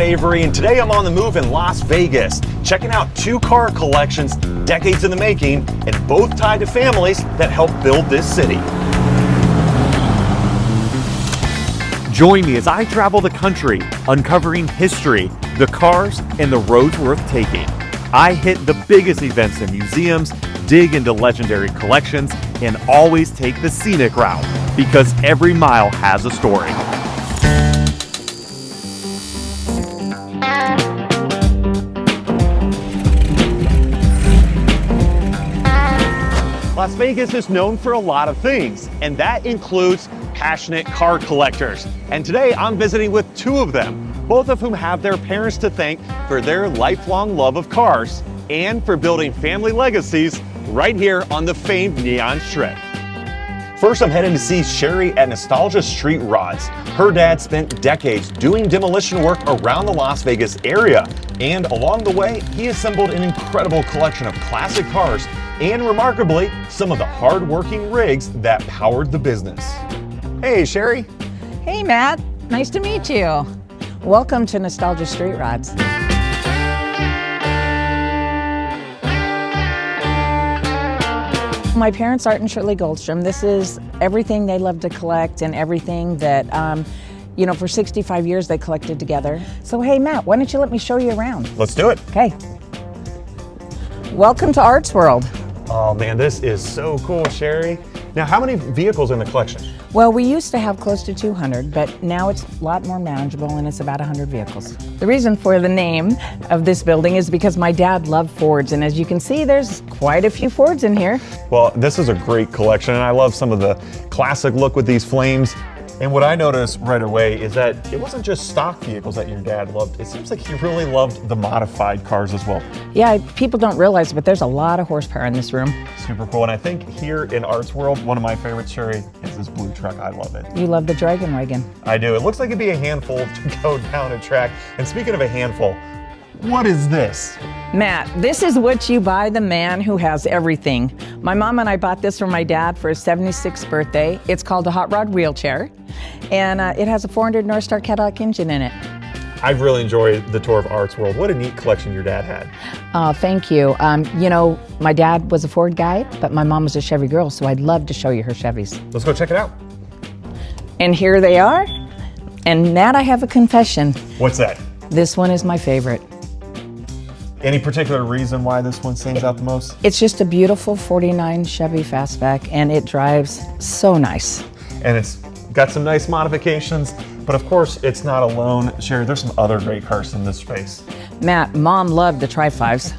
Avery, and today I'm on the move in Las Vegas, checking out two car collections, decades in the making, and both tied to families that helped build this city. Join me as I travel the country, uncovering history, the cars, and the roads worth taking. I hit the biggest events and museums, dig into legendary collections, and always take the scenic route, because every mile has a story. Las Vegas is known for a lot of things, and that includes passionate car collectors. And today I'm visiting with two of them, both of whom have their parents to thank for their lifelong love of cars and for building family legacies right here on the famed Neon Strip. First, I'm heading to see Sherry at Nostalgia Street Rods. Her dad spent decades doing demolition work around the Las Vegas area, and along the way, he assembled an incredible collection of classic cars and, remarkably, some of the hard-working rigs that powered the business. Hey, Sherry. Hey, Matt. Nice to meet you. Welcome to Nostalgia Street Rods. My parents, Art and Shirley Goldstrom. This is everything they love to collect and everything that, for 65 years they collected together. So, hey, Matt, why don't you let me show you around? Let's do it. Okay. Welcome to Art's World. Oh, man, this is so cool, Sherry. Now, how many vehicles in the collection? Well, we used to have close to 200, but now it's a lot more manageable and it's about 100 vehicles. The reason for the name of this building is because my dad loved Fords, and as you can see, there's quite a few Fords in here. Well, this is a great collection, and I love some of the classic look with these flames. And what I noticed right away is that it wasn't just stock vehicles that your dad loved. It seems like he really loved the modified cars as well. Yeah, people don't realize, but there's a lot of horsepower in this room. Super cool. And I think here in Art's World, one of my favorites, Sherry, is this blue truck. I love it. You love the Dragon Wagon. I do. It looks like it'd be a handful to go down a track. And speaking of a handful, what is this? Matt, this is what you buy the man who has everything. My mom and I bought this for my dad for his 76th birthday. It's called a hot rod wheelchair, and it has a 400 North Star Cadillac engine in it. I've really enjoyed the tour of Art's World. What a neat collection your dad had. Thank you. My dad was a Ford guy, but my mom was a Chevy girl, so I'd love to show you her Chevys. Let's go check it out. And here they are. And Matt, I have a confession. What's that? This one is my favorite. Any particular reason why this one stands out the most? It's just a beautiful 49 Chevy Fastback, and it drives so nice. And it's got some nice modifications, but of course it's not alone. Sherry, there's some other great cars in this space. Matt, Mom loved the Tri-5s.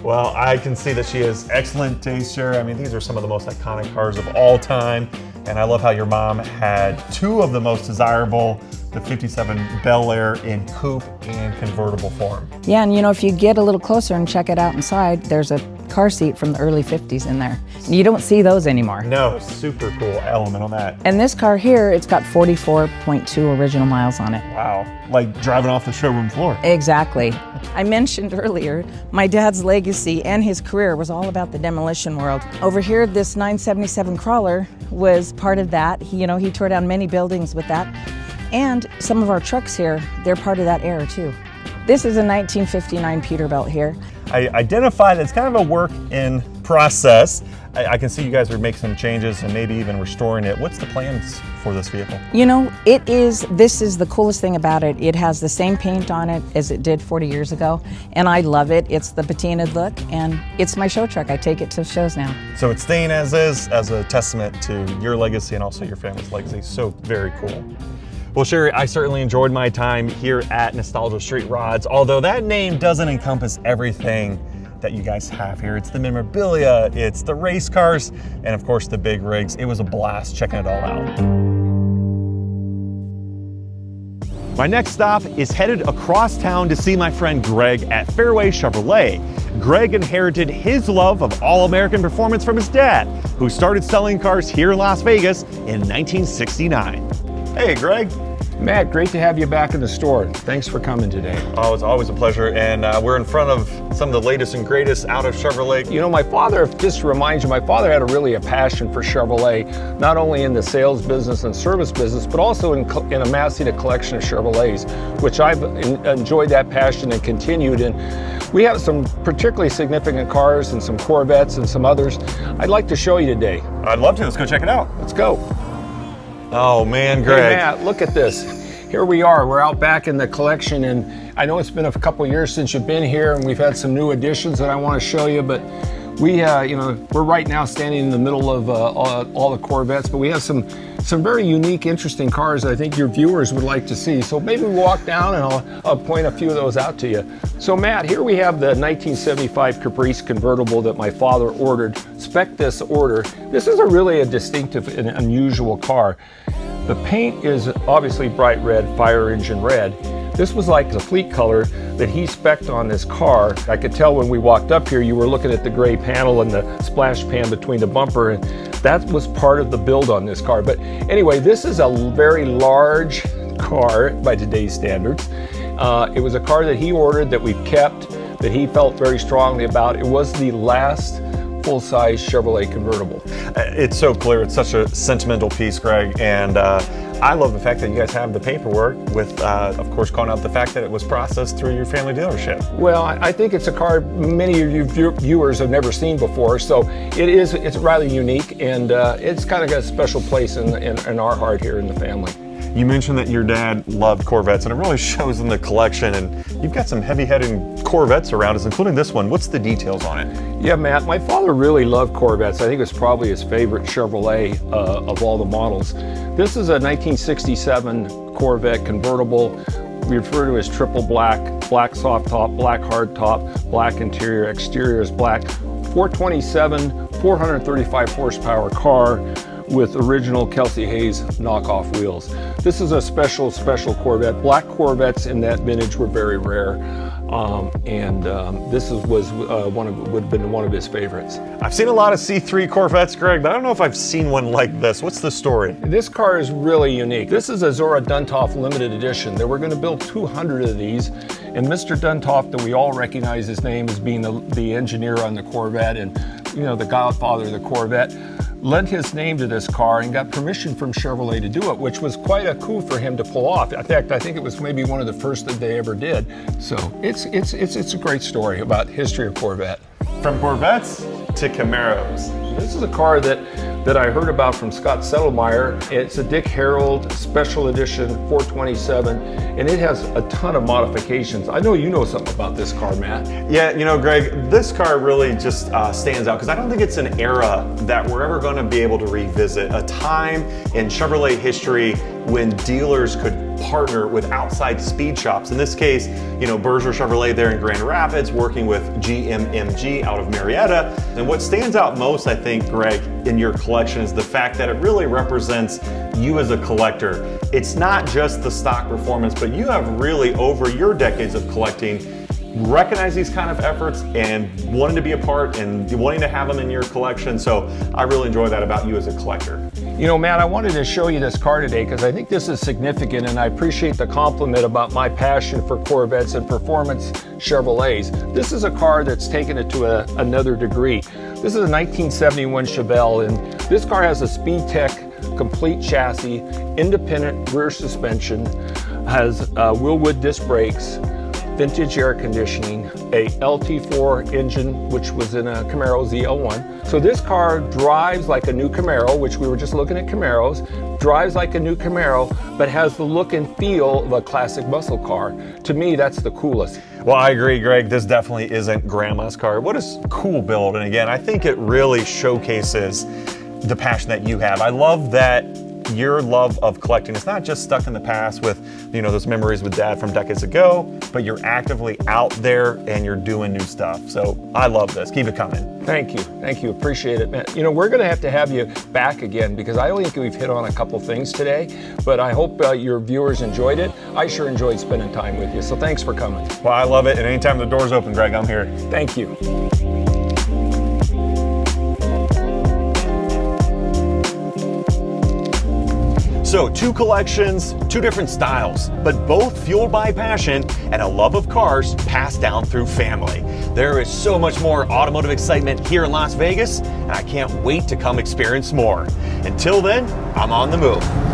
Well, I can see that she has excellent taste, Sherry. I mean, these are some of the most iconic cars of all time. And I love how your mom had two of the most desirable, the 57 Bel Air in coupe and convertible form. Yeah, and if you get a little closer and check it out inside, there's a car seat from the early 50s in there. You don't see those anymore. No, super cool element on that. And this car here, it's got 44.2 original miles on it. Wow, like driving off the showroom floor. Exactly. I mentioned earlier, my dad's legacy and his career was all about the demolition world. Over here, this 977 crawler was part of that. He tore down many buildings with that. And some of our trucks here, they're part of that era too. This is a 1959 Peterbilt here. I identified it's kind of a work in process. I can see you guys are making some changes and maybe even restoring it. What's the plans for this vehicle? This is the coolest thing about it. It has the same paint on it as it did 40 years ago, and I love it. It's the patinaed look, and it's my show truck. I take it to shows now. So it's staying as is, as a testament to your legacy and also your family's legacy. So very cool. Well, Sherry, I certainly enjoyed my time here at Nostalgia Street Rods, although that name doesn't encompass everything that you guys have here. It's the memorabilia, it's the race cars, and of course the big rigs. It was a blast checking it all out. My next stop is headed across town to see my friend Greg at Fairway Chevrolet. Greg inherited his love of all-American performance from his dad, who started selling cars here in Las Vegas in 1969. Hey, Greg. Matt, great to have you back in the store. Thanks for coming today. Oh, it's always a pleasure. And we're in front of some of the latest and greatest out of Chevrolet. You know, my father, just to remind you, my father had a passion for Chevrolet, not only in the sales business and service business, but also in amassing a collection of Chevrolets, which I've enjoyed that passion and continued. And we have some particularly significant cars and some Corvettes and some others I'd like to show you today. I'd love to. Let's go check it out. Let's go. Oh man, Greg. Hey Matt, look at this. Here we are. We're out back in the collection, and I know it's been a couple years since you've been here, and we've had some new additions that I want to show you. But we, we're right now standing in the middle of all the Corvettes, but we have some very unique, interesting cars that I think your viewers would like to see. So maybe we'll walk down, and I'll point a few of those out to you. So Matt, here we have the 1975 Caprice convertible that my father ordered. Spec this order. This is really a distinctive and unusual car. The paint is obviously bright red, fire engine red. This was like the fleet color that he spec'd on this car. I could tell when we walked up here, you were looking at the gray panel and the splash pan between the bumper, and that was part of the build on this car. But anyway, this is a very large car by today's standards. It was a car that he ordered that we've kept, that he felt very strongly about. It was the last full-size Chevrolet convertible. It's so clear. It's such a sentimental piece, Greg, and I love the fact that you guys have the paperwork with, of course, calling out the fact that it was processed through your family dealership. Well, I think it's a car many of your viewers have never seen before, so it's rather unique, and it's kind of got a special place in our heart here in the family. You mentioned that your dad loved Corvettes, and it really shows in the collection, and you've got some heavy-hitting Corvettes around us, including this one. What's the details on it? Yeah, Matt, my father really loved Corvettes. I think it was probably his favorite Chevrolet of all the models. This is a 1967 Corvette convertible. We refer to it as triple black, black soft top, black hard top, black interior, exterior is black. 427, 435 horsepower car with original Kelsey Hayes knockoff wheels. This is a special Corvette. Black Corvettes in that vintage were very rare, this would have been one of his favorites. I've seen a lot of C3 Corvettes, Greg, but I don't know if I've seen one like this. What's the story? This car is really unique. This is a Zora Duntov limited edition. They were going to build 200 of these, and Mr. Duntov, that we all recognize his name as being the engineer on the Corvette and the godfather of the Corvette, lent his name to this car and got permission from Chevrolet to do it, which was quite a coup for him to pull off. In fact, I think it was maybe one of the first that they ever did. So it's a great story about history of Corvette. From Corvettes to Camaros. This is a car that I heard about from Scott Settlemyer. It's a Dick Harold Special Edition 427, and it has a ton of modifications. I know you know something about this car, Matt. Yeah, Greg, this car really just stands out because I don't think it's an era that we're ever going to be able to revisit. A time in Chevrolet history when dealers could partner with outside speed shops. In this case, Berger Chevrolet there in Grand Rapids, working with GMMG out of Marietta. And what stands out most, I think, Greg, in your collection is the fact that it really represents you as a collector. It's not just the stock performance, but you have really, over your decades of collecting, recognize these kind of efforts and wanting to be a part and wanting to have them in your collection. So I really enjoy that about you as a collector. Matt, I wanted to show you this car today because I think this is significant, and I appreciate the compliment about my passion for Corvettes and performance Chevrolets. This is a car that's taken it to another degree. This is a 1971 Chevelle, and this car has a SpeedTech complete chassis, independent rear suspension, has Willwood disc brakes, vintage air conditioning, a LT4 engine, which was in a Camaro ZL1. So this car drives like a new Camaro, which we were just looking at Camaros, drives like a new Camaro, but has the look and feel of a classic muscle car. To me, that's the coolest. Well, I agree, Greg. This definitely isn't grandma's car. What is cool build? And again, I think it really showcases the passion that you have. I love that your love of collecting is not just stuck in the past with, those memories with Dad from decades ago, but you're actively out there and you're doing new stuff. So I love this. Keep it coming. Thank you. Appreciate it, man. We're going to have you back again because I think we've hit on a couple things today, but I hope your viewers enjoyed it. I sure enjoyed spending time with you. So thanks for coming. Well, I love it. And anytime the door's open, Greg, I'm here. Thank you. So 2 collections, 2 different styles, but both fueled by passion and a love of cars passed down through family. There is so much more automotive excitement here in Las Vegas, and I can't wait to come experience more. Until then, I'm on the move.